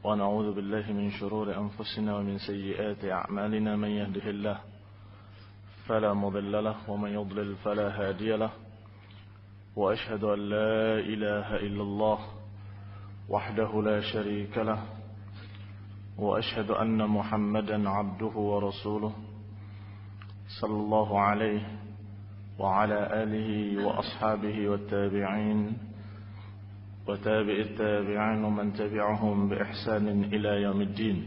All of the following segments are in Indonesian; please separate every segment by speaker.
Speaker 1: ونعوذ بالله من شرور أنفسنا ومن سيئات أعمالنا. من يهده الله فلا مضل له ومن يضلل فلا هادي له، وأشهد أن لا إله إلا الله وحده لا شريك له، وأشهد أن محمدا عبده ورسوله صلى الله عليه وعلى آله وأصحابه والتابعين وتابع التابعين ومن تبعهم بإحسان إلى يوم الدين.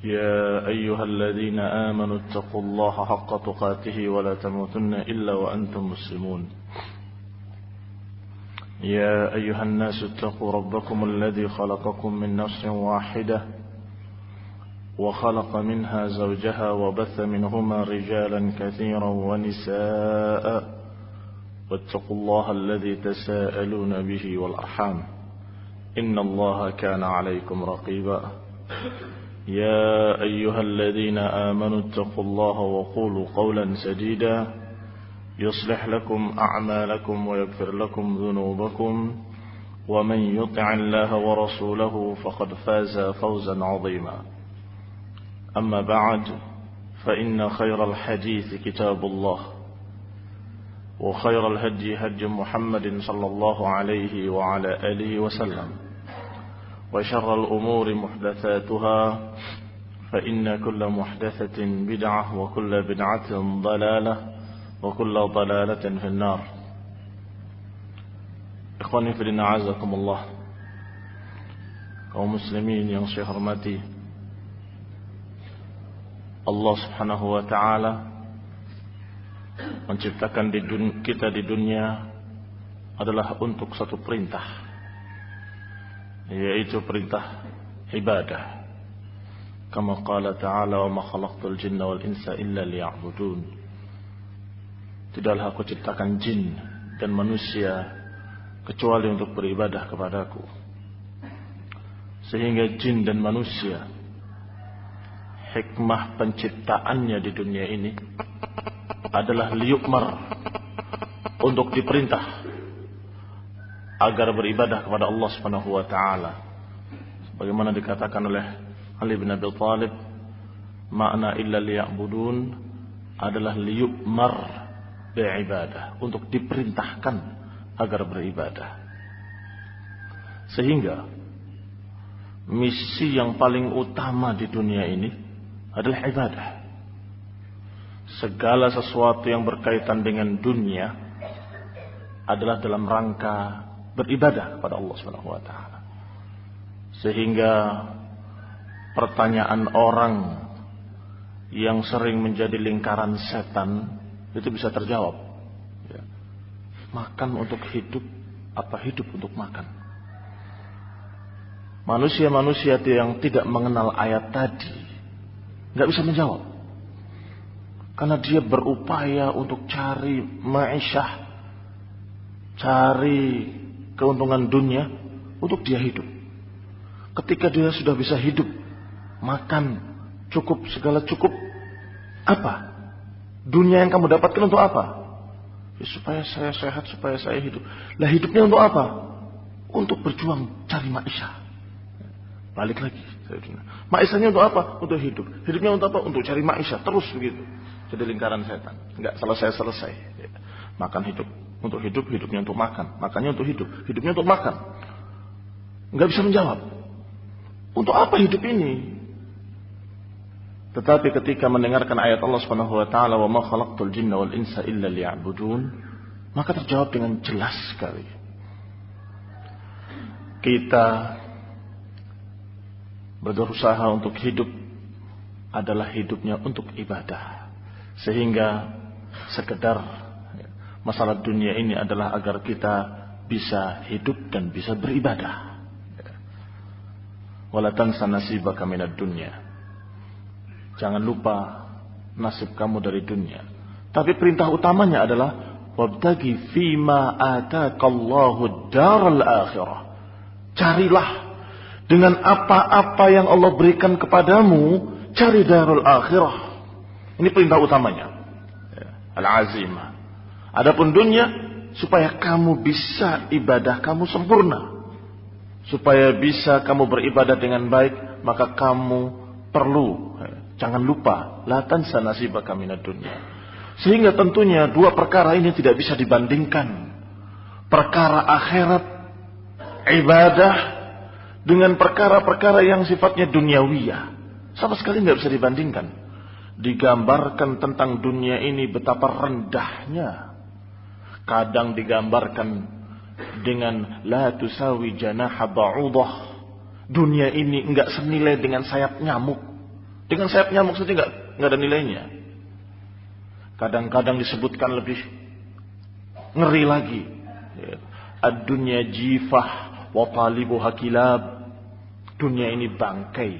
Speaker 1: يا أيها الذين آمنوا اتقوا الله حق تقاته ولا تموتن إلا وأنتم مسلمون. يا أيها الناس اتقوا ربكم الذي خلقكم من نفس واحدة وخلق منها زوجها وبث منهما رجالا كثيرا ونساء، واتقوا الله الذي تساءلون به والأرحام إن الله كان عليكم رقيبا. يا أيها الذين آمنوا اتقوا الله وقولوا قولا سديدا يصلح لكم أعمالكم ويغفر لكم ذنوبكم، ومن يطع الله ورسوله فقد فاز فوزا عظيما. أما بعد، فإن خير الحديث كتاب الله، وخير الهدي هدي محمد صلى الله عليه وعلى آله وسلم، وشر الأمور محدثاتها، فإن كل محدثة بدعة وكل بدعة ضلالة وكل ضلالة في النار. Ikhwani fillah, a'azakumullah, kaum muslimin yang saya hormati, Allah Subhanahu wa ta'ala menciptakan kita di dunia adalah untuk satu perintah, yaitu perintah ibadah. Kama qala ta'ala, wa ma khalaqtul jinna wal insa illa liya'budun. Tidaklah aku ciptakan jin dan manusia kecuali untuk beribadah kepadaku. Sehingga jin dan manusia, hikmah penciptaannya di dunia ini adalah liyukmar, untuk diperintah agar beribadah kepada Allah Subhanahu wa ta'ala. Sebagaimana dikatakan oleh Ali bin Abi Thalib, makna illa liya'budun adalah liyukmar beribadah, untuk diperintahkan agar beribadah. Sehingga misi yang paling utama di dunia ini adalah ibadah. Segala sesuatu yang berkaitan dengan dunia adalah dalam rangka beribadah kepada Allah Subhanahu wa taala. Sehingga pertanyaan orang yang sering menjadi lingkaran setan itu bisa terjawab. Ya. Makan untuk hidup, apa hidup untuk makan? Manusia-manusia yang tidak mengenal ayat tadi nggak bisa menjawab, karena dia berupaya untuk cari ma'isyah, cari keuntungan dunia untuk dia hidup. Ketika dia sudah bisa hidup, makan cukup, segala cukup, apa dunia yang kamu dapatkan untuk apa? Ya, supaya saya sehat, supaya saya hidup. Lah hidupnya untuk apa? Untuk berjuang cari ma'isyah. Balik lagi, ma'isyahnya untuk apa? Untuk hidup. Hidupnya untuk apa? Untuk cari ma'isyah. Terus begitu. Jadi lingkaran setan, nggak selesai-selesai. Ya. Makan hidup untuk hidup, hidupnya untuk makan. Makannya untuk hidup, hidupnya untuk makan. Nggak bisa menjawab. Untuk apa hidup ini? Tetapi ketika mendengarkan ayat Allah Subhanahu wa taala, wa ma khalaqtul jinna wal insa illa liya'budun, maka terjawab dengan jelas sekali. Kita berusaha untuk hidup adalah hidupnya untuk ibadah. Sehingga sekedar masalah dunia ini adalah agar kita bisa hidup dan bisa beribadah. Wala tansa nasibaka minad dunya. Jangan lupa nasib kamu dari dunia. Tapi perintah utamanya adalah wabtagi fima ataakallahu daral akhirah. Carilah dengan apa-apa yang Allah berikan kepadamu, cari darul akhirah. Ini perintah utamanya. Al-azimah. Adapun dunia, supaya kamu bisa ibadah kamu sempurna. supaya bisa kamu beribadah dengan baik, maka kamu perlu, jangan lupa, la tansa nasibaka minad dunya. Sehingga tentunya dua perkara ini tidak bisa dibandingkan. Perkara akhirat, ibadah, dengan perkara-perkara yang sifatnya duniawiyah. Sama sekali nggak bisa dibandingkan. Digambarkan tentang dunia ini betapa rendahnya. Kadang digambarkan dengan la tusawi janaha ba'udah. Dunia ini enggak senilai dengan sayap nyamuk. Dengan sayap nyamuk saja enggak ada nilainya. Kadang-kadang disebutkan lebih ngeri lagi. Ad-dunya jifah wa talibuha kilab. Dunia ini bangkai,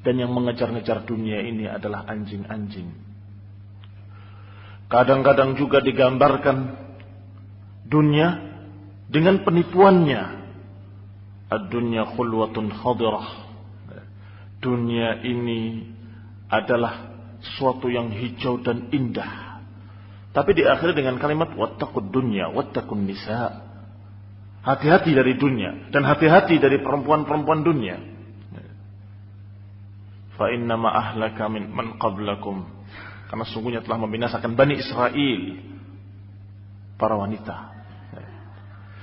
Speaker 1: dan yang mengejar-ngejar dunia ini adalah anjing-anjing. Kadang-kadang juga digambarkan dunia dengan penipuannya. Ad-dunya khulwatun khadirah. Dunia ini adalah sesuatu yang hijau dan indah. Tapi diakhiri dengan kalimat wattaqud dunya wattaqun nisa. Hati-hati dari dunia dan hati-hati dari perempuan-perempuan dunia. Fa inna ma ahlaka man qablakum. Karena sungguhnya telah membinasakan Bani Israel, para wanita.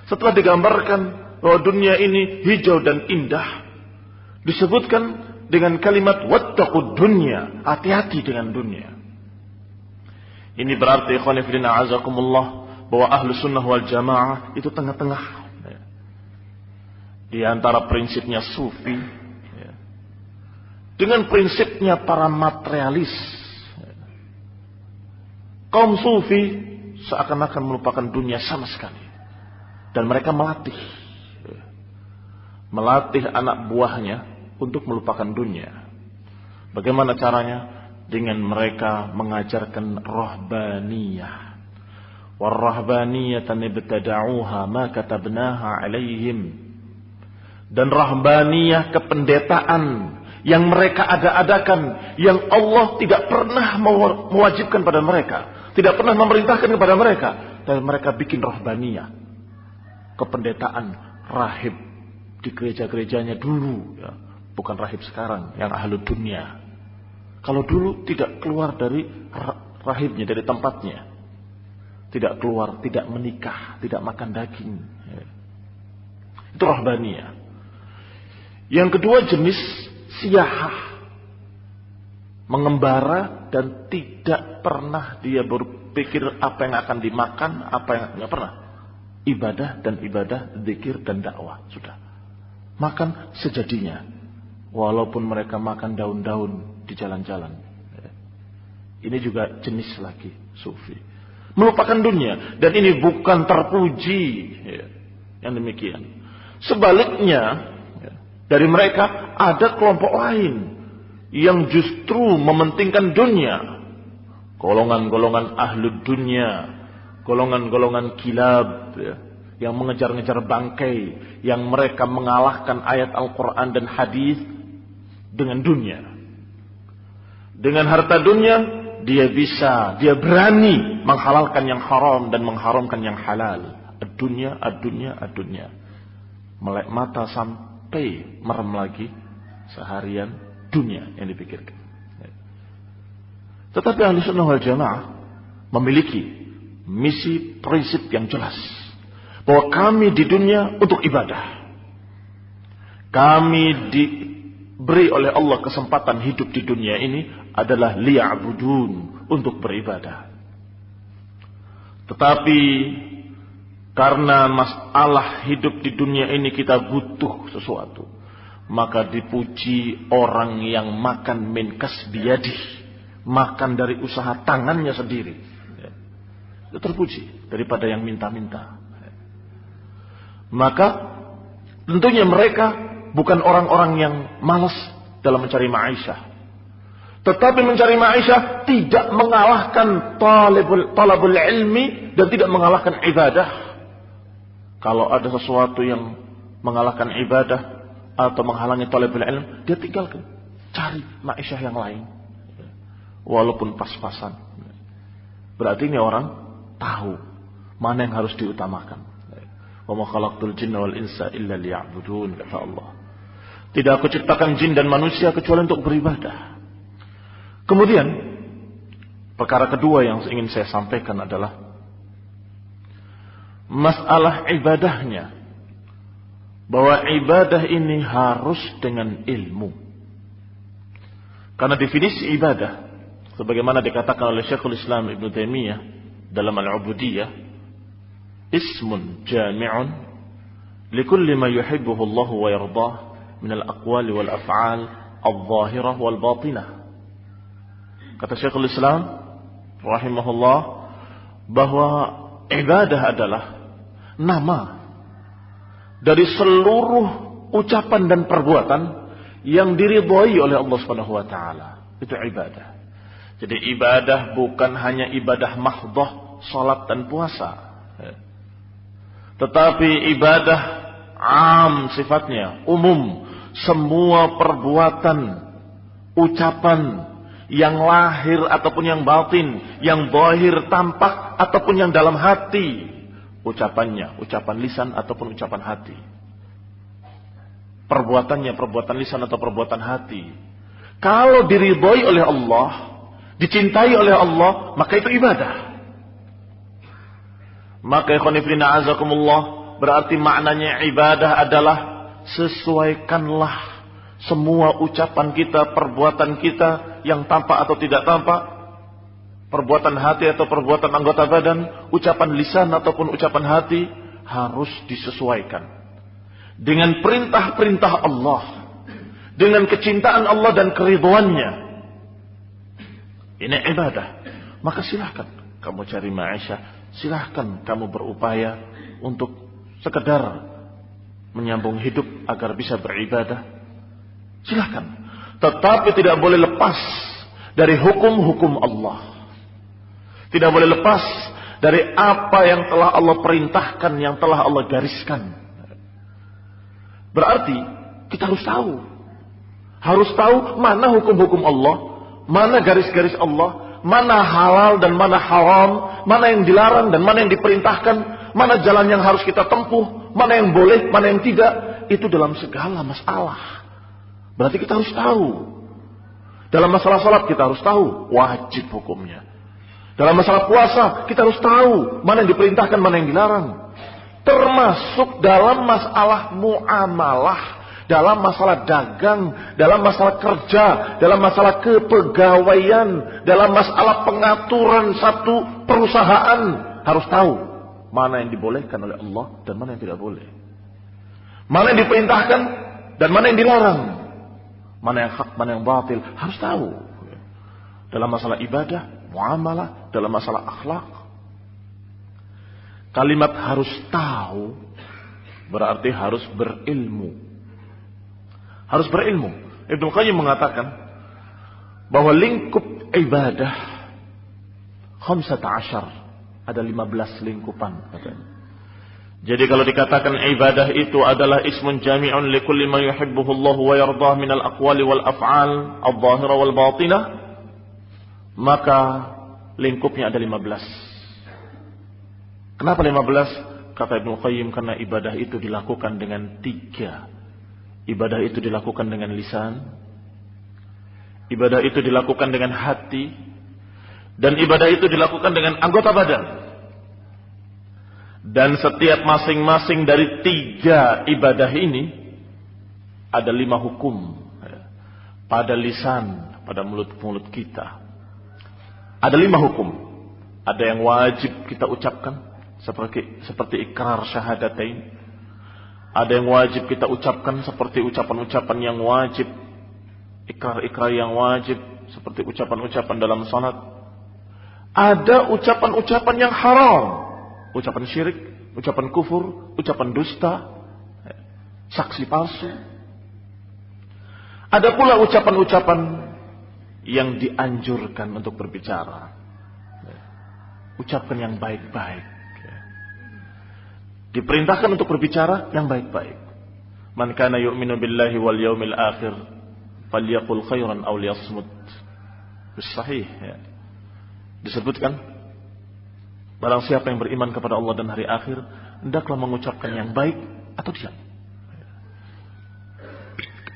Speaker 1: Setelah digambarkan bahwa dunia ini hijau dan indah, disebutkan dengan kalimat wattaqud dunya, hati-hati dengan dunia. Ini berarti ikhwan fillah azakumullah bahwa ahlu sunnah wal jamaah itu tengah-tengah. Di antara prinsipnya sufi dengan prinsipnya para materialis. Kaum sufi seakan-akan melupakan dunia sama sekali. Dan mereka melatih anak buahnya untuk melupakan dunia. Bagaimana caranya? Dengan mereka mengajarkan rahbaniyah. Warrahbaniyatan ibtada'uha ma katabnaha alaihim. Dan rahbaniyah, kependetaan yang mereka ada-adakan, yang Allah tidak pernah mewajibkan pada mereka, tidak pernah memerintahkan kepada mereka, dan mereka bikin rahbaniyah, kependetaan rahib di gereja-gerejanya dulu, ya. Bukan rahib sekarang yang ahlu dunia. Kalau dulu tidak keluar dari rahibnya, dari tempatnya, tidak keluar, tidak menikah, tidak makan daging, ya. Itu rahbaniyah. Yang kedua jenis siyahah, mengembara dan tidak pernah dia berpikir apa yang akan dimakan, apa yang nggak pernah. Ibadah dan ibadah, zikir dan dakwah, sudah. Makan sejadinya, walaupun mereka makan daun-daun di jalan-jalan. Ini juga jenis lagi sufi, melupakan dunia, dan ini bukan terpuji, yang demikian. Sebaliknya, dari mereka ada kelompok lain yang justru mementingkan dunia. Golongan-golongan ahlu dunia, golongan-golongan kilab, yang mengejar-ngejar bangkai, yang mereka mengalahkan ayat Al-Quran dan hadis dengan dunia. Dengan harta dunia, dia berani menghalalkan yang haram dan mengharamkan yang halal. Ad-dunya, ad-dunya, ad-dunya. Melek mata sampai merem lagi seharian dunia yang dipikirkan. Tetapi ahli sunnah wal jamaah memiliki misi prinsip yang jelas, bahwa kami di dunia untuk ibadah. Kami diberi oleh Allah kesempatan hidup di dunia ini adalah liya'budun, untuk beribadah. Tetapi karena masalah hidup di dunia ini kita butuh sesuatu, maka dipuji orang yang makan min kasbiyadih, makan dari usaha tangannya sendiri. Itu terpuji daripada yang minta-minta. Maka tentunya mereka bukan orang-orang yang malas dalam mencari ma'isyah. Tetapi mencari ma'isyah tidak mengalahkan talabul ilmi dan tidak mengalahkan ibadah. Kalau ada sesuatu yang mengalahkan ibadah atau menghalangi talabul ilm, dia tinggalkan, cari ma'isyah yang lain, walaupun pas-pasan. Berarti ini orang tahu mana yang harus diutamakan. Wa ma khalaqtul jinna wal insa illa liya'budun, kata Allah. Tidak aku ciptakan jin dan manusia kecuali untuk beribadah. Kemudian perkara kedua yang ingin saya sampaikan adalah masalah ibadahnya. Bahwa ibadah ini harus dengan ilmu. Karena definisi ibadah sebagaimana dikatakan oleh Syekhul Islam Ibn Taimiyah dalam Al-Ubudiyah, ismun jami'un likulli ma yuhibbuhu Allah wa yardah min al-aqwali wal af'al al-zahirah wal batinah. Kata Syekhul Islam rahimahullah bahwa ibadah adalah nama dari seluruh ucapan dan perbuatan yang diridhai oleh Allah Subhanahu wa taala. Itu ibadah. Jadi ibadah bukan hanya ibadah mahdhah, salat dan puasa. Tetapi ibadah am sifatnya, umum, semua perbuatan, ucapan yang lahir ataupun yang batin, yang zahir tampak ataupun yang dalam hati. Ucapannya, ucapan lisan ataupun ucapan hati. Perbuatannya, perbuatan lisan atau perbuatan hati. Kalau diridhai oleh Allah, dicintai oleh Allah, maka itu ibadah. Maka ikhwanifillah azakumullah, berarti maknanya ibadah adalah sesuaikanlah semua ucapan kita, perbuatan kita yang tampak atau tidak tampak, perbuatan hati atau perbuatan anggota badan, ucapan lisan ataupun ucapan hati harus disesuaikan dengan perintah-perintah Allah, dengan kecintaan Allah dan keridhoannya. Ini ibadah. Maka silahkan kamu cari ma'isyah, silahkan kamu berupaya untuk sekedar menyambung hidup agar bisa beribadah. Silahkan. Tetapi tidak boleh lepas dari hukum-hukum Allah. Tidak boleh lepas dari apa yang telah Allah perintahkan, yang telah Allah gariskan. Berarti kita harus tahu. Harus tahu mana hukum-hukum Allah, mana garis-garis Allah, mana halal dan mana haram, mana yang dilarang dan mana yang diperintahkan, mana jalan yang harus kita tempuh, mana yang boleh, mana yang tidak. Itu dalam segala masalah. Berarti kita harus tahu. Dalam masalah salat kita harus tahu wajib hukumnya. Dalam masalah puasa, kita harus tahu mana yang diperintahkan, mana yang dilarang. Termasuk dalam masalah muamalah, dalam masalah dagang, dalam masalah kerja, dalam masalah kepegawaian, dalam masalah pengaturan satu perusahaan. Harus tahu mana yang dibolehkan oleh Allah dan mana yang tidak boleh. Mana yang diperintahkan dan mana yang dilarang. Mana yang hak, mana yang batil. Harus tahu. Dalam masalah ibadah, muamalah, dalam masalah akhlak. Kalimat harus tahu berarti harus berilmu. Harus berilmu. Ibnu Qayyim mengatakan bahwa lingkup ibadah 15 ada 15 lingkupan katanya. Jadi kalau dikatakan ibadah itu adalah ismun jami'un likulli ma yuhibbuhu Allah wa yardah min al-aqwali wal af'al adh-dhahira wal batinah, maka lingkupnya ada 15. Kenapa 15? Kata Ibnu Qayyim, karena ibadah itu dilakukan dengan 3. Ibadah itu dilakukan dengan lisan, ibadah itu dilakukan dengan hati, dan ibadah itu dilakukan dengan anggota badan. Dan setiap masing-masing dari 3 ibadah ini ada 5 hukum pada lisan, pada mulut-mulut kita. Ada 5 hukum. Ada yang wajib kita ucapkan seperti ikrar syahadatain. Ada yang wajib kita ucapkan seperti ucapan-ucapan yang wajib, ikrar-ikrar yang wajib seperti ucapan-ucapan dalam salat. Ada ucapan-ucapan yang haram, ucapan syirik, ucapan kufur, ucapan dusta, saksi palsu. Ada pula ucapan-ucapan yang dianjurkan untuk berbicara. Ucapkan yang baik-baik. Diperintahkan untuk berbicara yang baik-baik. Man kana yu'minu billahi wal yawmil akhir falyaqul khairan aw liyasmut. Sahih ya. Disebutkan barang siapa yang beriman kepada Allah dan hari akhir, hendaklah mengucapkan yang baik atau diam.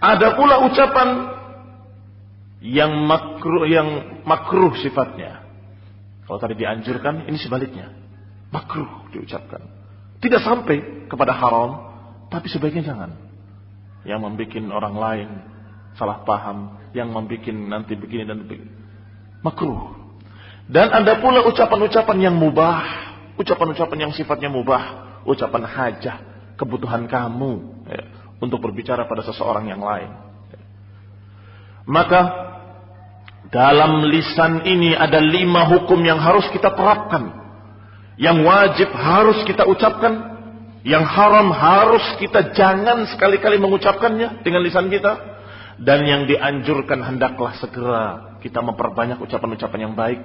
Speaker 1: Ada pula ucapan yang makruh sifatnya. Kalau tadi dianjurkan, ini sebaliknya. Makruh diucapkan. Tidak sampai kepada haram, tapi sebaiknya jangan. Yang membuat orang lain salah paham, yang membuat nanti begini dan begini. Makruh. Dan ada pula ucapan-ucapan yang mubah, ucapan-ucapan yang sifatnya mubah, ucapan hajah, kebutuhan kamu untuk berbicara pada seseorang yang lain. Maka dalam lisan ini ada 5 hukum yang harus kita terapkan, yang wajib harus kita ucapkan, yang haram harus kita jangan sekali-kali mengucapkannya dengan lisan kita, dan yang dianjurkan hendaklah segera kita memperbanyak ucapan-ucapan yang baik.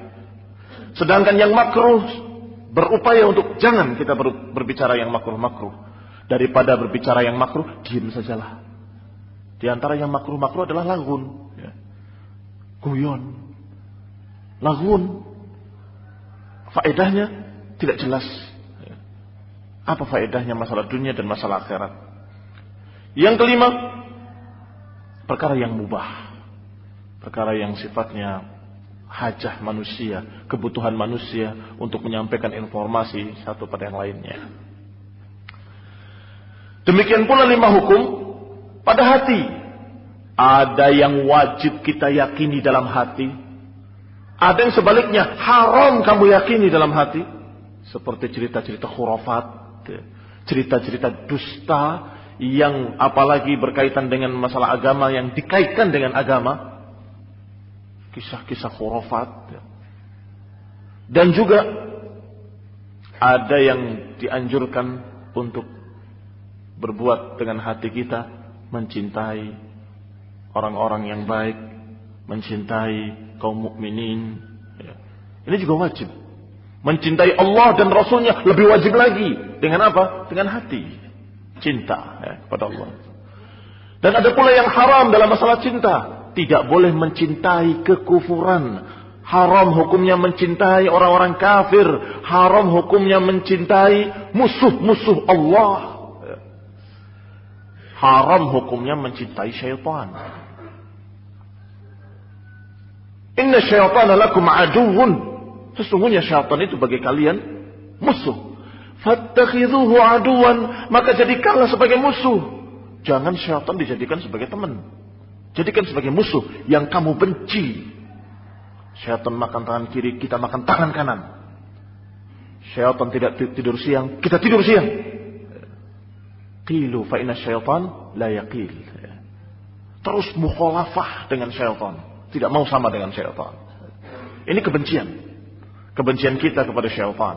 Speaker 1: Sedangkan yang makruh berupaya untuk jangan kita berbicara yang makruh-makruh. Daripada berbicara yang makruh, diam sajalah. Di antara yang makruh-makruh adalah lagun, guyon, lagun. Faedahnya tidak jelas. Apa faedahnya masalah dunia dan masalah akhirat? Yang kelima, perkara yang mubah, perkara yang sifatnya hajah manusia, kebutuhan manusia untuk menyampaikan informasi satu pada yang lainnya. Demikian pula 5 hukum pada hati. Ada yang wajib kita yakini dalam hati, ada yang sebaliknya haram kamu yakini dalam hati, seperti cerita-cerita khurafat, cerita-cerita dusta yang apalagi berkaitan dengan masalah agama, yang dikaitkan dengan agama, kisah-kisah khurafat. Dan juga ada yang dianjurkan untuk berbuat dengan hati kita, mencintai orang-orang yang baik, mencintai kaum mukminin. Ini juga wajib. Mencintai Allah dan Rasulnya lebih wajib lagi. Dengan apa? Dengan hati. Cinta kepada Allah. Dan ada pula yang haram dalam masalah cinta. Tidak boleh mencintai kekufuran. Haram hukumnya mencintai orang-orang kafir. Haram hukumnya mencintai musuh-musuh Allah. Haram hukumnya mencintai syaitan. Inna syaitana lakum aduwwun. Sesungguhnya syaitan itu bagi kalian musuh. Fattakhidhuhu aduwan, maka jadikanlah sebagai musuh. Jangan syaitan dijadikan sebagai teman. Jadikan sebagai musuh yang kamu benci. Syaitan makan tangan kiri, kita makan tangan kanan. Syaitan tidak tidur siang, kita tidur siang. Qilu fa inna syaitan la yaqil. Terus mukhalafah dengan syaitan, tidak mau sama dengan syaitan. Ini kebencian. Kebencian kita kepada syaitan.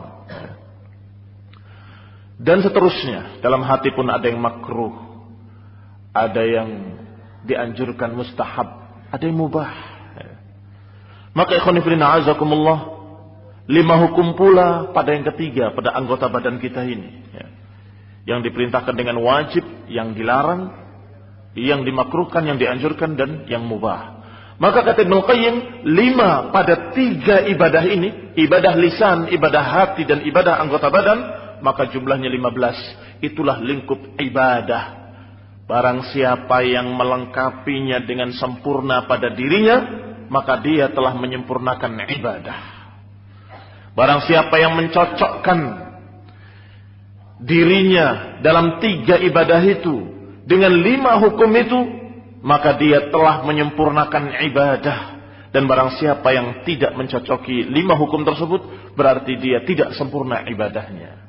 Speaker 1: Dan seterusnya, dalam hati pun ada yang makruh, ada yang dianjurkan mustahab, ada yang mubah. Maka ikhwan fillah azakumullah, 5 hukum pula pada yang ketiga, pada anggota badan kita ini, yang diperintahkan dengan wajib, yang dilarang, yang dimakruhkan, yang dianjurkan, dan yang mubah. Maka kata Ibnu Qayyim, 5 pada 3 ibadah ini, ibadah lisan, ibadah hati, dan ibadah anggota badan, maka jumlahnya 15. Itulah lingkup ibadah. Barang siapa yang melengkapinya dengan sempurna pada dirinya, maka dia telah menyempurnakan ibadah. Barang siapa yang mencocokkan dirinya dalam 3 ibadah itu dengan 5 hukum itu, maka dia telah menyempurnakan ibadah. Dan barang siapa yang tidak mencocoki 5 hukum tersebut, berarti dia tidak sempurna ibadahnya.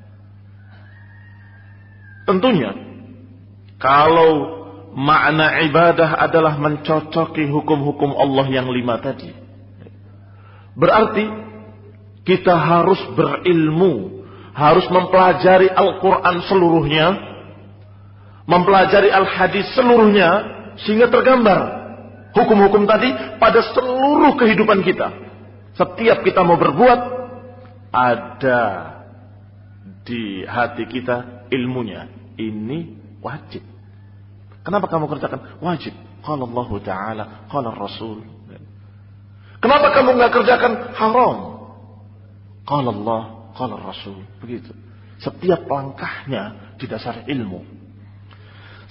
Speaker 1: Tentunya, kalau makna ibadah adalah mencocoki hukum-hukum Allah yang 5 tadi, berarti kita harus berilmu, harus mempelajari Al-Quran seluruhnya, mempelajari Al-Hadis seluruhnya, sehingga tergambar hukum-hukum tadi pada seluruh kehidupan kita. Setiap kita mau berbuat, ada di hati kita ilmunya. Ini wajib. Kenapa kamu kerjakan? Wajib. Qala Allah Ta'ala, qala Rasul. Kenapa kamu nggak kerjakan? Haram. Qala Allah, qala Rasul. Begitu. Setiap langkahnya didasari ilmu.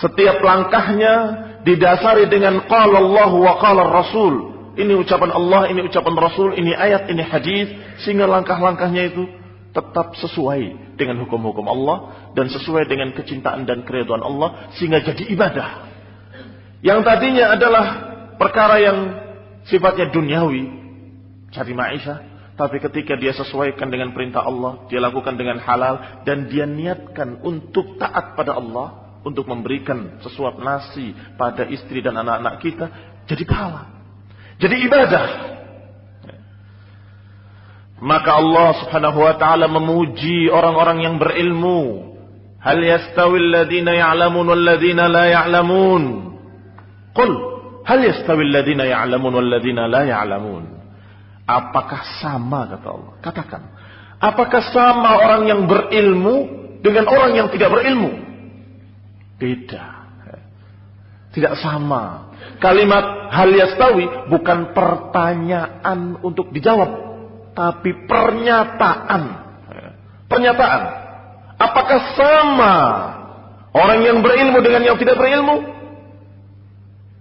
Speaker 1: Setiap langkahnya didasari dengan qala Allah wa qala Rasul. Ini ucapan Allah, ini ucapan Rasul, ini ayat, ini hadis, sehingga langkah-langkahnya itu tetap sesuai dengan hukum-hukum Allah dan sesuai dengan kecintaan dan keridhaan Allah, sehingga jadi ibadah. Yang tadinya adalah perkara yang sifatnya duniawi, cari maisha, tapi ketika dia sesuaikan dengan perintah Allah, dia lakukan dengan halal, dan dia niatkan untuk taat pada Allah, untuk memberikan sesuap nasi pada istri dan anak-anak kita, jadi pahala, jadi ibadah. Maka Allah subhanahu wa ta'ala memuji orang-orang yang berilmu. Hal yastawi alladhina ya'lamun walladhina la ya'lamun. Qul hal yastawi alladhina ya'lamun walladhina la ya'lamun. Apakah sama, kata Allah? Katakan, apakah sama orang yang berilmu dengan orang yang tidak berilmu? Beda. Tidak sama. Kalimat hal yastawi bukan pertanyaan untuk dijawab, tapi pernyataan. Pernyataan. Apakah sama orang yang berilmu dengan yang tidak berilmu?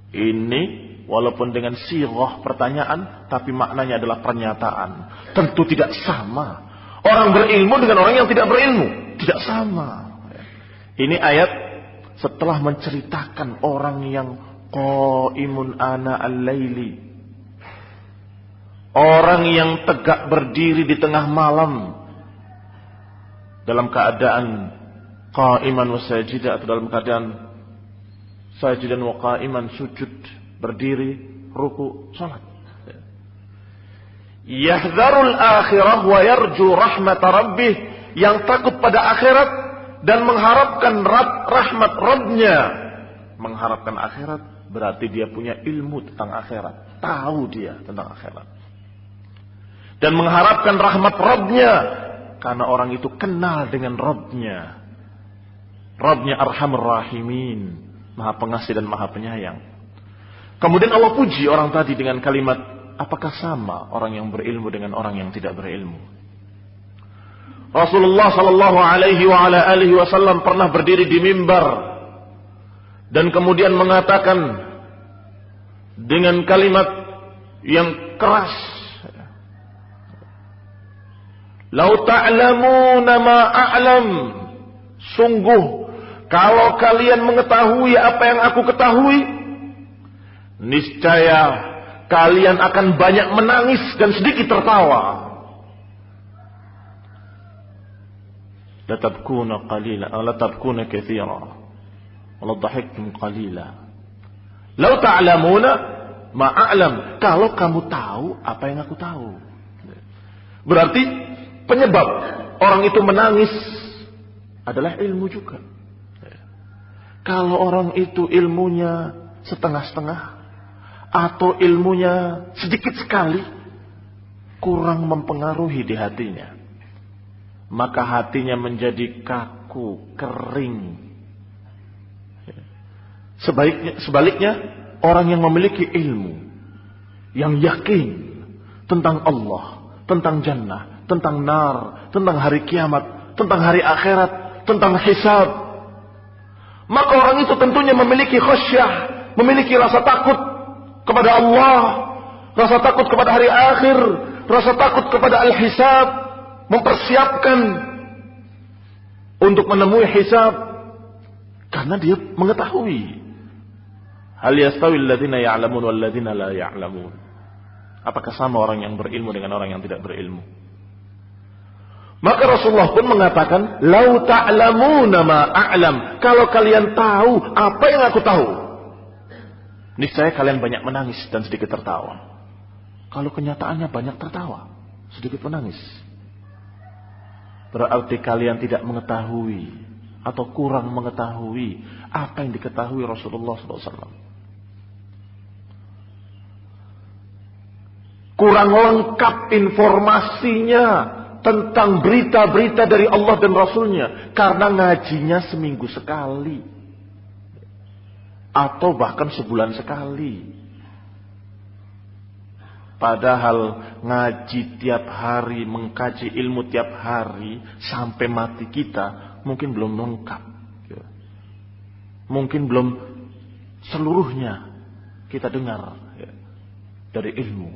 Speaker 1: Ini walaupun dengan sighah pertanyaan, tapi maknanya adalah pernyataan. Tentu tidak sama. Orang berilmu dengan orang yang tidak berilmu, tidak sama. Ini ayat setelah menceritakan orang yang qaimun ana al-laili, orang yang tegak berdiri di tengah malam dalam keadaan qaiman wa sajidah, atau dalam keadaan sajidan wa qaiman, sujud, berdiri, ruku, salat. Yahdharul akhirah wa yarju rahmat rabbih, yang takut pada akhirat dan mengharapkan rahmat Rabbnya. Mengharapkan akhirat berarti dia punya ilmu tentang akhirat, tahu dia tentang akhirat. Dan mengharapkan rahmat Rabbnya, karena orang itu kenal dengan Rabbnya. Rabbnya Arhamur Rahimin, Maha Pengasih dan Maha Penyayang. Kemudian Allah puji orang tadi dengan kalimat, apakah sama orang yang berilmu dengan orang yang tidak berilmu? Rasulullah sallallahu alaihi wa ala alihi wasallam pernah berdiri di mimbar dan kemudian mengatakan dengan kalimat yang keras, "Lau ta'lamuna ma a'lam." Sungguh kalau kalian mengetahui apa yang aku ketahui, niscaya kalian akan banyak menangis dan sedikit tertawa. La tabkuna qalila, la tabkuna katsira, wa la dhahiktum qalila. Lau ta'lamuna ma a'lam. Kalau kamu tahu apa yang aku tahu. Berarti penyebab orang itu menangis adalah ilmu juga. Kalau orang itu ilmunya setengah-setengah atau ilmunya sedikit sekali, kurang mempengaruhi di hatinya, maka hatinya menjadi kaku, kering. Sebaliknya, orang yang memiliki ilmu, yang yakin tentang Allah, tentang jannah, tentang nar, tentang hari kiamat, tentang hari akhirat, tentang hisab, maka orang itu tentunya memiliki khasyah, memiliki rasa takut kepada Allah, rasa takut kepada hari akhir, rasa takut kepada al-hisab, mempersiapkan untuk menemui hisab, karena dia mengetahui hal yastawi alladhina ya'lamun wal ladzina la ya'lamun. Apakah sama orang yang berilmu dengan orang yang tidak berilmu? Maka Rasulullah pun mengatakan, "Lau ta'lamuna ma a'lam." Kalau kalian tahu apa yang aku tahu, niscaya kalian banyak menangis dan sedikit tertawa. Kalau kenyataannya banyak tertawa, sedikit menangis, berarti kalian tidak mengetahui atau kurang mengetahui apa yang diketahui Rasulullah SAW. Kurang lengkap informasinya tentang berita-berita dari Allah dan Rasulnya, karena ngajinya seminggu sekali atau bahkan sebulan sekali. Padahal ngaji tiap hari, mengkaji ilmu tiap hari sampai mati kita mungkin belum lengkap. Mungkin belum seluruhnya kita dengar dari ilmu.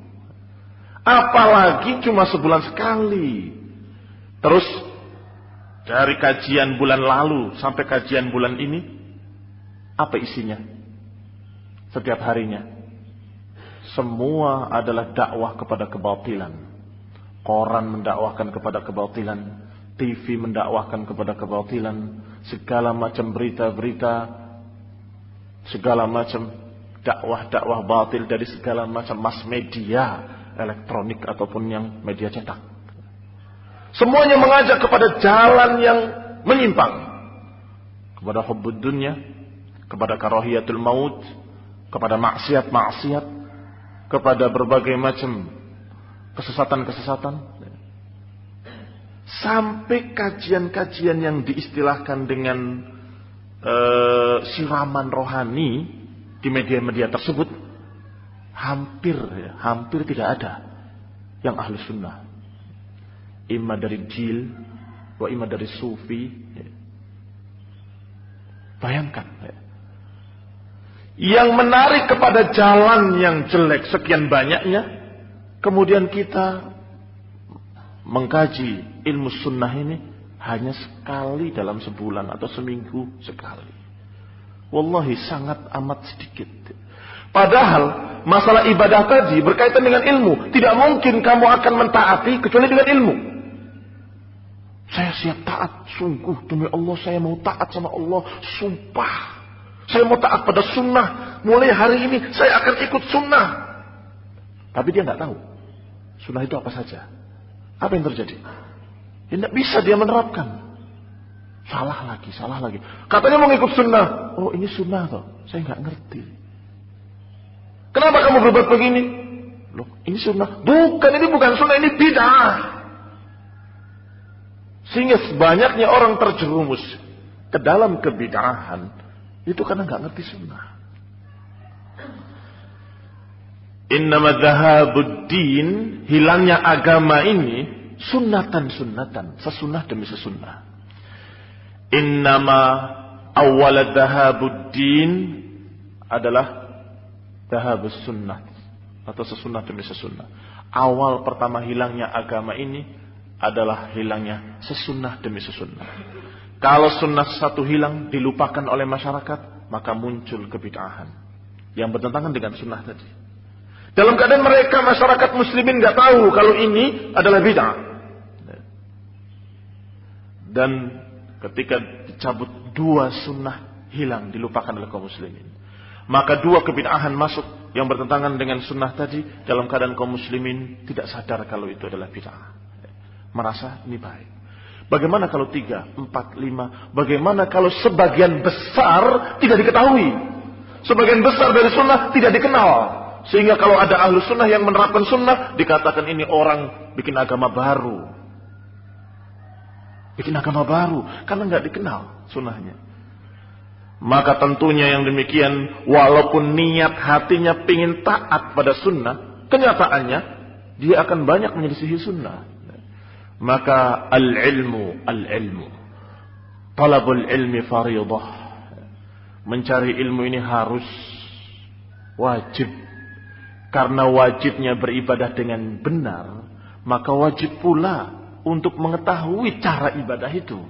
Speaker 1: Apalagi cuma sebulan sekali. Terus dari kajian bulan lalu sampai kajian bulan ini, apa isinya? Setiap harinya semua adalah dakwah kepada kebatilan. Koran mendakwahkan kepada kebatilan, TV mendakwahkan kepada kebatilan, segala macam berita-berita, segala macam dakwah-dakwah batil dari segala macam mass media elektronik ataupun yang media cetak. Semuanya mengajak kepada jalan yang menyimpang, kepada hubbud dunya, kepada karahiyatul maut, kepada maksiat-maksiat, kepada berbagai macam kesesatan-kesesatan, sampai kajian-kajian yang diistilahkan dengan siraman rohani di media-media tersebut hampir tidak ada yang ahlu sunnah, imma dari jil wa imma dari sufi. Bayangkan, yang menarik kepada jalan yang jelek sekian banyaknya, kemudian kita mengkaji ilmu sunnah ini hanya sekali dalam sebulan atau seminggu sekali. Wallahi sangat amat sedikit. Padahal masalah ibadah tadi berkaitan dengan ilmu. Tidak mungkin kamu akan mentaati kecuali dengan ilmu. Saya siap taat, sungguh demi Allah saya mau taat sama Allah, sumpah. Saya mau taat pada sunnah. Mulai hari ini saya akan ikut sunnah. Tapi dia nggak tahu sunnah itu apa saja. Apa yang terjadi? Ya tidak bisa dia menerapkan. Salah lagi. Katanya mau ikut sunnah. Oh ini sunnah toh. Saya nggak ngerti. Kenapa kamu berbuat begini? Loh ini sunnah. Bukan, ini bukan sunnah, ini bid'ah. Sehingga sebanyaknya orang terjerumus ke dalam kebid'ahan itu karena nggak ngerti sunnah. Innama dhahabuddin, hilangnya agama ini sunnatan, sesunnah demi sesunnah. Innama awwal dhahabuddin adalah dhahabus sunnah, atau sesunnah demi sesunnah. Awal pertama hilangnya agama ini adalah hilangnya sesunnah demi sesunnah. Kalau sunnah satu hilang, dilupakan oleh masyarakat, maka muncul kebid'ahan yang bertentangan dengan sunnah tadi. Dalam keadaan mereka, masyarakat muslimin nggak tahu kalau ini adalah bid'ah. Dan ketika dicabut dua sunnah, hilang, dilupakan oleh kaum muslimin. Maka dua kebid'ahan masuk yang bertentangan dengan sunnah tadi, dalam keadaan kaum muslimin tidak sadar kalau itu adalah bid'ah. Merasa ini baik. Bagaimana kalau 3, 4, 5? Bagaimana kalau sebagian besar tidak diketahui? Sebagian besar dari sunnah tidak dikenal. Sehingga kalau ada ahlu sunnah yang menerapkan sunnah, dikatakan ini orang bikin agama baru. Karena nggak dikenal sunnahnya. Maka tentunya yang demikian, walaupun niat hatinya pingin taat pada sunnah, kenyataannya dia akan banyak menyelisihi sunnah. Maka al-ilmu talabul ilmi faridah. Mencari ilmu ini harus wajib. Karena wajibnya beribadah dengan benar, maka wajib pula untuk mengetahui cara ibadah itu.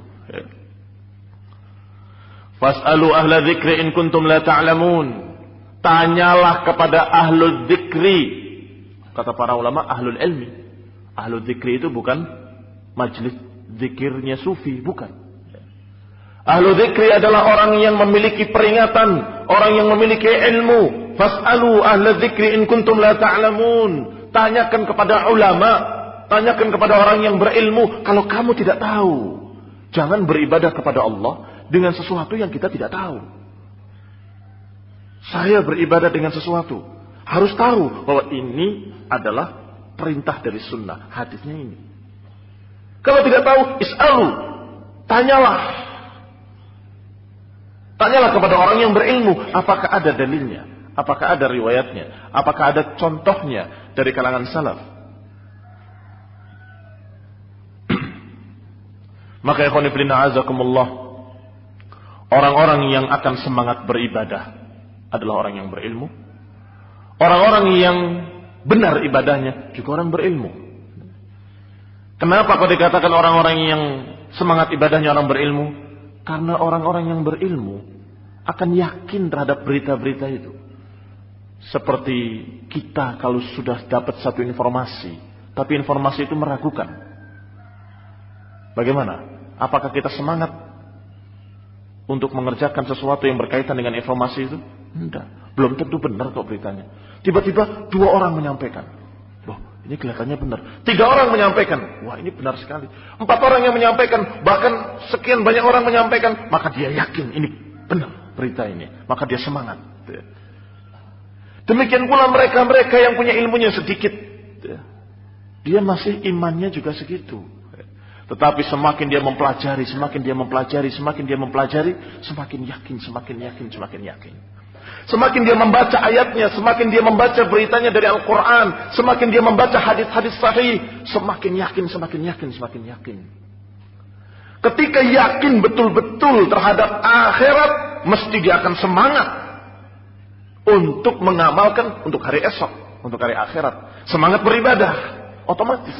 Speaker 1: Fas'alu ahla dzikri in kuntum la ta'lamun. Tanyalah kepada ahlul dzikri. Kata para ulama, ahlul ilmi. Ahlul dzikri itu bukan majlis zikirnya sufi, bukan. Ahlul dzikri adalah orang yang memiliki peringatan, orang yang memiliki ilmu. Fas'alu ahla dzikri in kuntum la ta'lamun. Tanyakan kepada ulama, tanyakan kepada orang yang berilmu kalau kamu tidak tahu. Jangan beribadah kepada Allah dengan sesuatu yang kita tidak tahu. Saya beribadah dengan sesuatu, harus tahu bahwa ini adalah perintah dari sunnah, hadisnya ini. Kalau tidak tahu, is'alu, tanyalah. Tanyalah kepada orang yang berilmu, apakah ada dalilnya, apakah ada riwayatnya, apakah ada contohnya dari kalangan salaf. Maka ikhwan fillah azakumullah, orang-orang yang akan semangat beribadah adalah orang yang berilmu. Orang-orang yang benar ibadahnya juga orang berilmu. Kenapa kok dikatakan orang-orang yang semangat ibadahnya orang berilmu? Karena orang-orang yang berilmu akan yakin terhadap berita-berita itu. Seperti kita kalau sudah dapat satu informasi, tapi informasi itu meragukan. Bagaimana? Apakah kita semangat untuk mengerjakan sesuatu yang berkaitan dengan informasi itu? Tidak. Belum tentu benar kok beritanya. Tiba-tiba 2 orang menyampaikan. Loh, ini kelihatannya benar. 3 orang menyampaikan. Wah, ini benar sekali. 4 orang yang menyampaikan. Bahkan sekian banyak orang menyampaikan. Maka dia yakin ini benar berita ini. Maka dia semangat. Demikian pula mereka-mereka yang punya ilmunya sedikit. Dia masih imannya juga segitu. Tetapi semakin dia mempelajari, semakin dia mempelajari, semakin dia mempelajari, semakin yakin, semakin yakin, semakin yakin. Semakin dia membaca ayatnya, semakin dia membaca beritanya dari Al-Quran, semakin dia membaca hadis-hadis sahih, semakin yakin, semakin yakin, semakin yakin. Ketika yakin betul-betul terhadap akhirat, mesti dia akan semangat untuk mengamalkan untuk hari esok, untuk hari akhirat. Semangat beribadah, otomatis.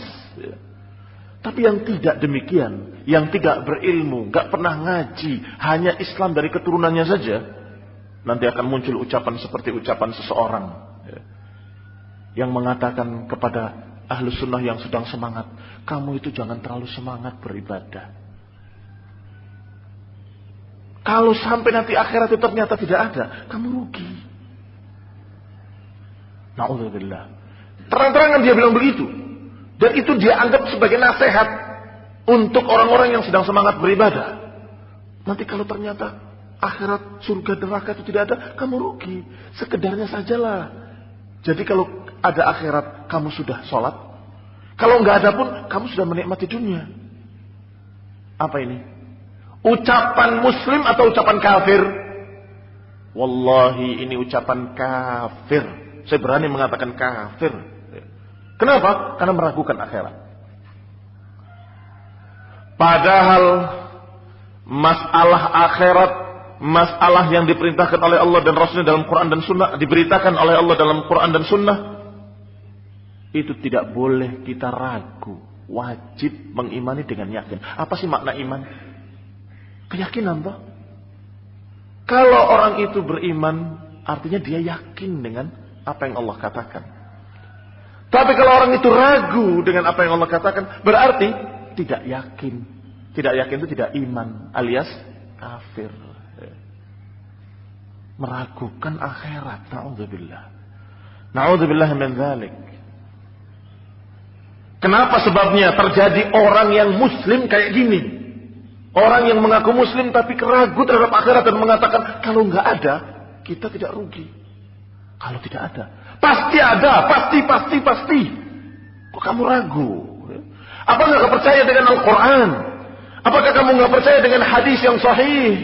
Speaker 1: Tapi yang tidak demikian, yang tidak berilmu, gak pernah ngaji, hanya Islam dari keturunannya saja, nanti akan muncul ucapan seperti ucapan seseorang yang mengatakan kepada ahlu sunnah yang sedang semangat, kamu itu jangan terlalu semangat beribadah. Kalau sampai nanti akhirat itu ternyata tidak ada, kamu rugi. Na'udzubillah. Terang-terangan dia bilang begitu. Dan itu dia anggap sebagai nasihat untuk orang-orang yang sedang semangat beribadah. Nanti kalau ternyata akhirat, surga, neraka itu tidak ada, kamu rugi. Sekedarnya sajalah. Jadi kalau ada akhirat, kamu sudah sholat. Kalau nggak ada pun, kamu sudah menikmati dunia. Apa ini? Ucapan muslim atau ucapan kafir? Wallahi ini ucapan kafir. Saya berani mengatakan kafir. Kenapa? Karena meragukan akhirat. Padahal masalah akhirat, masalah yang diperintahkan oleh Allah dan Rasulnya dalam Quran dan Sunnah, diberitakan oleh Allah dalam Quran dan Sunnah, itu tidak boleh kita ragu. Wajib mengimani dengan yakin. Apa sih makna iman? Keyakinan toh. Kalau orang itu beriman, artinya dia yakin dengan apa yang Allah katakan. Tapi kalau orang itu ragu dengan apa yang Allah katakan, berarti tidak yakin. Tidak yakin itu tidak iman, alias kafir. Meragukan akhirat. Na'udzubillah. Na'udzubillah min dzalik. Kenapa sebabnya terjadi orang yang muslim kayak gini? Orang yang mengaku muslim tapi ragu terhadap akhirat dan mengatakan kalau nggak ada, kita tidak rugi. Kalau tidak ada, pasti ada, pasti. Kok kamu ragu? Apakah nggak percaya dengan Al-Quran? Apakah kamu nggak percaya dengan hadis yang sahih?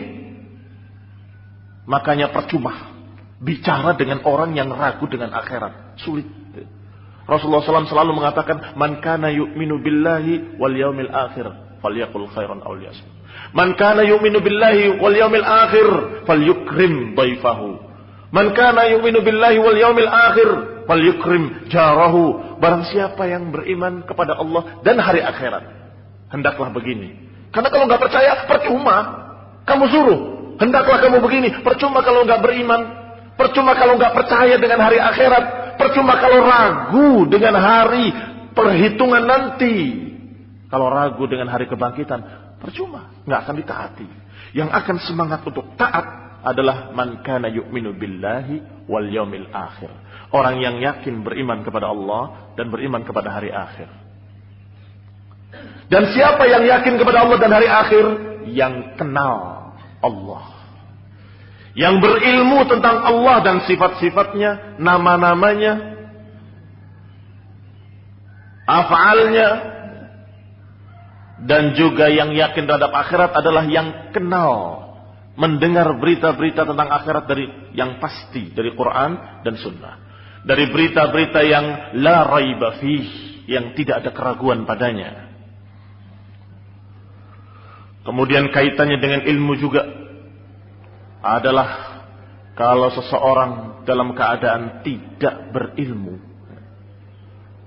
Speaker 1: Makanya percuma bicara dengan orang yang ragu dengan akhirat. Sulit. Rasulullah SAW selalu mengatakan, Man kana yu'minu billahi wal yaumil akhir, falyaqul khairan aw liyasmut. Man kana yu'minu billahi wal yaumil akhir, falyukrim dhaifahu. Man kana yu'minu billahi wal yaumil akhir falyukrim jarahu. Barang siapa yang beriman kepada Allah dan hari akhirat, hendaklah begini. Karena kalau enggak percaya, percuma kamu suruh. Hendaklah kamu begini, percuma kalau enggak beriman. Percuma kalau enggak percaya dengan hari akhirat. Percuma kalau ragu dengan hari perhitungan nanti. Kalau ragu dengan hari kebangkitan, percuma, enggak akan ditaati. Yang akan semangat untuk taat adalah man kana yu'minu billahi wal yaumil akhir. Orang yang yakin beriman kepada Allah dan beriman kepada hari akhir. Dan siapa yang yakin kepada Allah dan hari akhir? Yang kenal Allah. Yang berilmu tentang Allah dan sifat-sifatnya, nama-namanya, af'alnya, dan juga yang yakin terhadap akhirat adalah yang kenal, mendengar berita-berita tentang akhirat dari yang pasti dari Quran dan Sunnah. dari berita-berita yang la raiba fih, yang tidak ada keraguan padanya. Kemudian kaitannya dengan ilmu juga adalah kalau seseorang dalam keadaan tidak berilmu,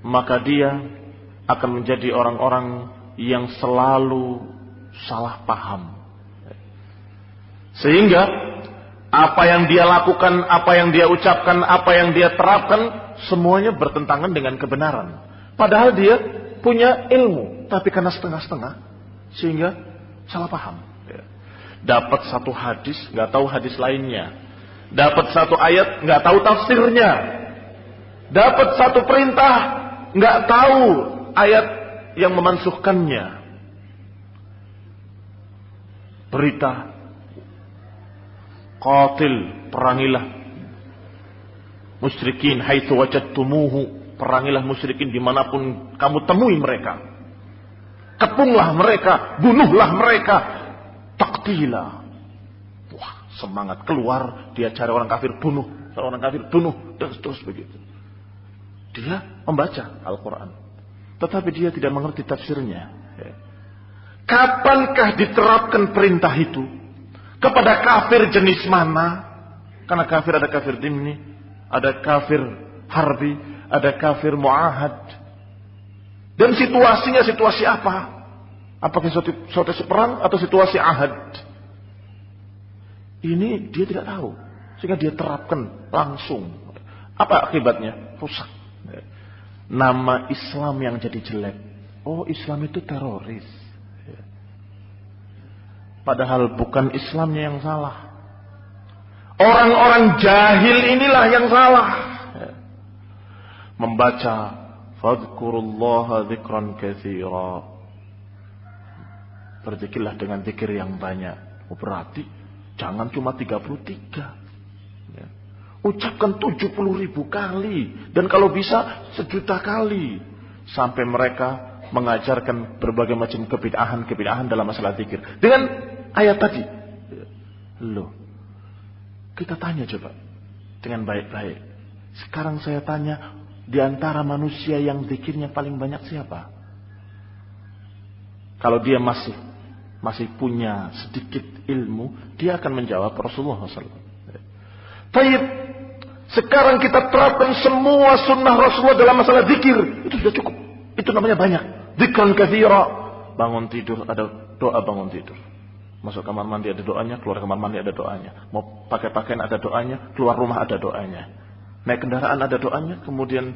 Speaker 1: maka dia akan menjadi orang-orang yang selalu salah paham. Sehingga apa yang dia lakukan, apa yang dia ucapkan, apa yang dia terapkan, semuanya bertentangan dengan kebenaran. Padahal dia punya ilmu, tapi karena setengah-setengah, sehingga salah paham. Dapat satu hadis, nggak tahu hadis lainnya. Dapat satu ayat, nggak tahu tafsirnya. Dapat satu perintah, nggak tahu ayat yang memansuhkannya. Berita qatil, perangilah musyrikin haitsu wajadtumuhu, perangilah musyrikin dimanapun kamu temui mereka. Kepunglah mereka, bunuhlah mereka, taktila. Wah, semangat keluar, dia cari orang kafir bunuh, orang kafir bunuh, dan terus begitu. Dia membaca Al-Quran, tetapi dia tidak mengerti tafsirnya. Kapankah diterapkan perintah itu kepada kafir jenis mana? Karena kafir ada kafir dimni, ada kafir harbi, ada kafir mu'ahad. Dan situasinya situasi apa? Apakah situasi perang atau situasi ahad? Ini dia tidak tahu, sehingga dia terapkan langsung. Apa akibatnya? Rusak. Nama Islam yang jadi jelek. Oh, Islam itu teroris. Padahal bukan Islamnya yang salah. Orang-orang jahil inilah yang salah. Membaca fadhkurullaha dzikran katsira. Berzikirlah dengan zikir yang banyak. Oh, berarti jangan cuma 33. Ucapkan 70.000 kali. Dan kalau bisa 1.000.000 kali. Sampai mereka mengajarkan berbagai macam kebid'ahan dalam masalah zikir. Dengan ayat tadi. Loh, kita tanya coba dengan baik-baik. Sekarang saya tanya, di antara manusia yang zikirnya paling banyak siapa? Kalau dia masih punya sedikit ilmu, dia akan menjawab Rasulullah SAW. Baik, sekarang kita terapkan semua sunnah Rasulullah dalam masalah zikir. Itu sudah cukup. Itu namanya banyak. Dzikran katsira. Bangun tidur ada doa bangun tidur. Masuk kamar mandi ada doanya, keluar kamar mandi ada doanya. Mau pakai pakaian ada doanya, keluar rumah ada doanya. Naik kendaraan ada doanya, kemudian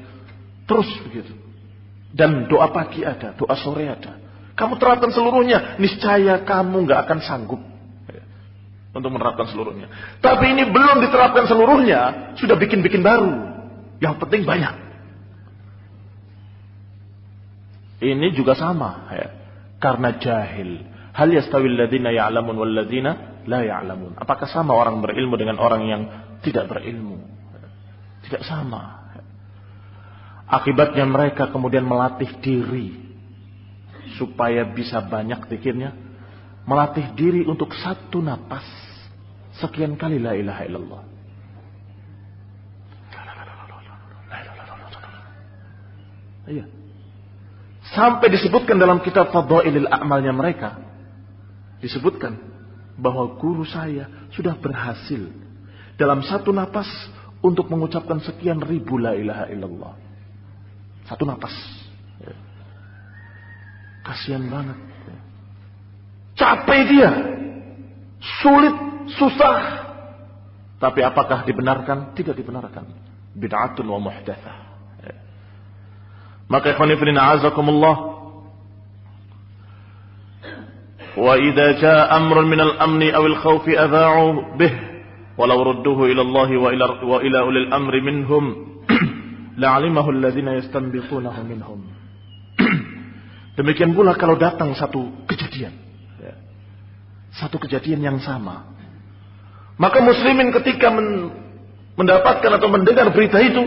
Speaker 1: terus begitu. Dan doa pagi ada, doa sore ada. Kamu terapkan seluruhnya, niscaya kamu nggak akan sanggup untuk menerapkan seluruhnya. Tapi ini belum diterapkan seluruhnya, sudah bikin-bikin baru. Yang penting banyak. Ini juga sama, ya. Karena jahil. Hal yastawil ladzina ya'lamun wal ladzina la ya'lamun. Apakah sama orang berilmu dengan orang yang tidak berilmu? Tidak sama. Akibatnya mereka kemudian melatih diri supaya bisa banyak zikirnya. Melatih diri untuk satu napas sekian kali la ilaha illallah. Iya. Sampai disebutkan dalam kitab Fadhailil A'malnya mereka, disebutkan bahwa guru saya sudah berhasil dalam satu napas untuk mengucapkan sekian ribu la ilaha illallah. Satu napas. Kasihan banget. Capek dia. Sulit, susah. Tapi apakah dibenarkan? Tidak dibenarkan. Bid'atun wa muhdatsah. Maka ikhwan fillah a'azakumullah, wa idza jaa amrun minal amni aw al khawfi adha'u bih walau rudduhu ila Allah wa ila ulil amri minhum la'alimahu alladhina yastanbitunahu minhum. Demikian pula kalau datang satu kejadian, satu kejadian yang sama, maka muslimin ketika mendapatkan atau mendengar berita itu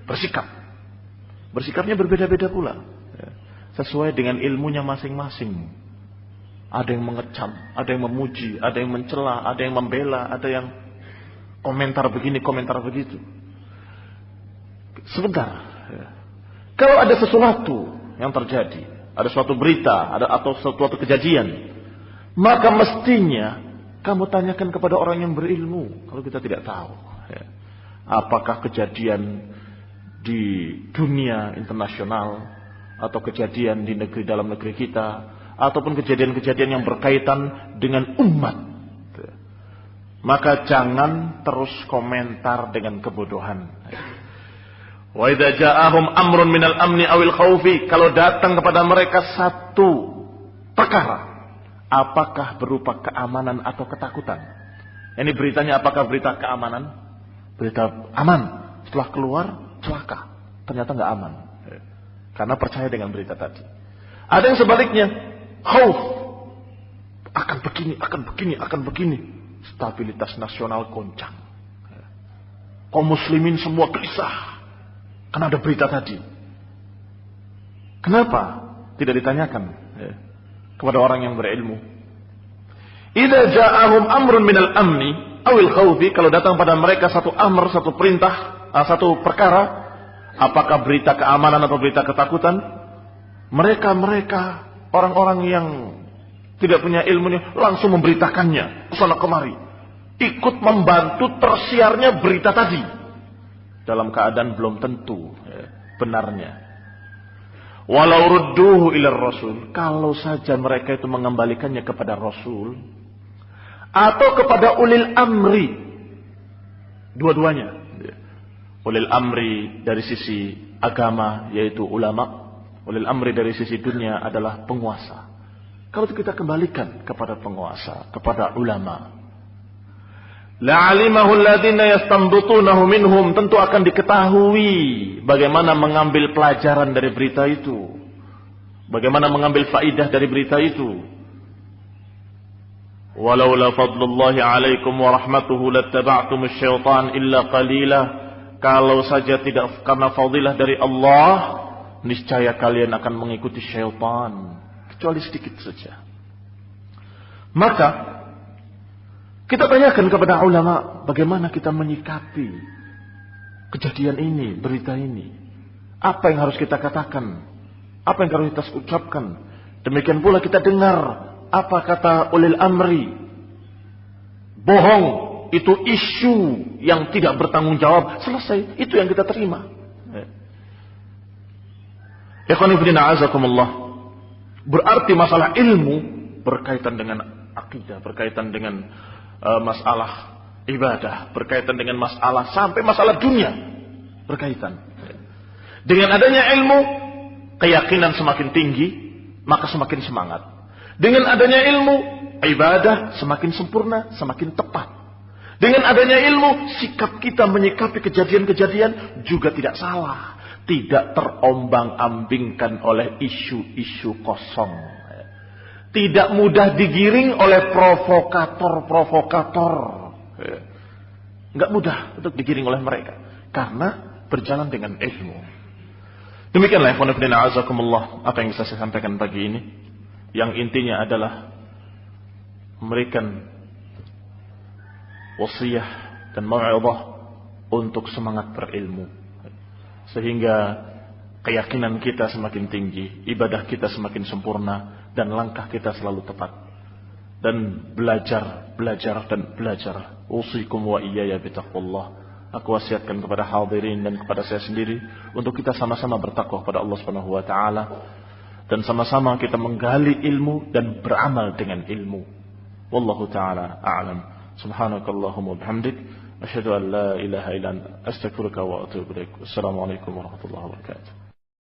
Speaker 1: bersikap. Bersikapnya berbeda-beda pula, sesuai dengan ilmunya masing-masing. Ada yang mengecam, ada yang memuji, ada yang mencela, ada yang membela, ada yang komentar begini, komentar begitu. Sebentar. Kalau ada sesuatu yang terjadi, ada suatu berita, atau suatu kejadian, maka mestinya kamu tanyakan kepada orang yang berilmu. Kalau kita tidak tahu, apakah kejadian di dunia internasional, atau kejadian di negeri dalam negeri kita, ataupun kejadian-kejadian yang berkaitan dengan umat, maka jangan terus komentar dengan kebodohan. Wa idza ja'ahum amrun minal amni awil khaufi, kalau datang kepada mereka satu perkara, apakah berupa keamanan atau ketakutan. Ini beritanya apakah berita keamanan? Berita aman. Setelah keluar celaka, ternyata nggak aman. Karena percaya dengan berita tadi. Ada yang sebaliknya, khauf, akan begini. Stabilitas nasional goncang. Kaum muslimin semua gelisah karena ada berita tadi. Kenapa tidak ditanyakan kepada orang yang berilmu? Idza ja'ahum amrun minal amni awil khawfi, kalau datang pada mereka satu amr, satu perintah, satu perkara, apakah berita keamanan atau berita ketakutan, mereka orang-orang yang tidak punya ilmunya langsung memberitakannya kesana kemari, ikut membantu tersiarnya berita tadi dalam keadaan belum tentu benarnya. Walau rudduhu ila rasul, kalau saja mereka itu mengembalikannya kepada Rasul atau kepada ulil amri, dua-duanya. Ulil amri dari sisi agama yaitu ulama, ulil amri dari sisi dunia adalah penguasa. Kalau kita kembalikan kepada penguasa, kepada ulama, la'alimahu alladhina yastanbitunahu minhum, tentu akan diketahui bagaimana mengambil pelajaran dari berita itu, bagaimana mengambil faidah dari berita itu. Walaula fadlullahi alaikum wa rahmatuhu lattaba'tumus syaitan illa qalila, kalau saja tidak karena fadilah dari Allah, niscaya kalian akan mengikuti syaitan, kecuali sedikit saja. Maka kita tanyakan kepada ulama, bagaimana kita menyikapi kejadian ini, berita ini. Apa yang harus kita katakan? Apa yang harus kita ucapkan? Demikian pula kita dengar apa kata ulil amri. Bohong, itu isu yang tidak bertanggung jawab. Selesai, itu yang kita terima. Ikhwan fillah azakumullah. Berarti masalah ilmu berkaitan dengan akidah, berkaitan dengan masalah ibadah, berkaitan dengan masalah sampai masalah dunia berkaitan. Dengan adanya ilmu, keyakinan semakin tinggi, maka semakin semangat. Dengan adanya ilmu, ibadah semakin sempurna, semakin tepat. Dengan adanya ilmu, sikap kita menyikapi kejadian-kejadian juga tidak salah, tidak terombang-ambingkan oleh isu-isu kosong. Tidak mudah digiring oleh provokator-provokator. Enggak mudah untuk digiring oleh mereka. Karena berjalan dengan ilmu. Demikianlah ikhwan fillah azakumullah apa yang bisa saya sampaikan pagi ini. Yang intinya adalah memberikan wasiat dan mau'izah untuk semangat berilmu. Sehingga keyakinan kita semakin tinggi, ibadah kita semakin sempurna, dan langkah kita selalu tepat. Dan belajar. Usikum wa iyaya bitaqwallah. Aku wasiatkan kepada hadirin dan kepada saya sendiri untuk kita sama-sama bertakwa kepada Allah Subhanahu wa taala dan sama-sama kita menggali ilmu dan beramal dengan ilmu. Wallahu taala a'lam. Subhanakallahumma wa bihamdik asyhadu an la ilaha illa anta astaghfiruka wa atubu ilaik. Assalamualaikum warahmatullahi wabarakatuh.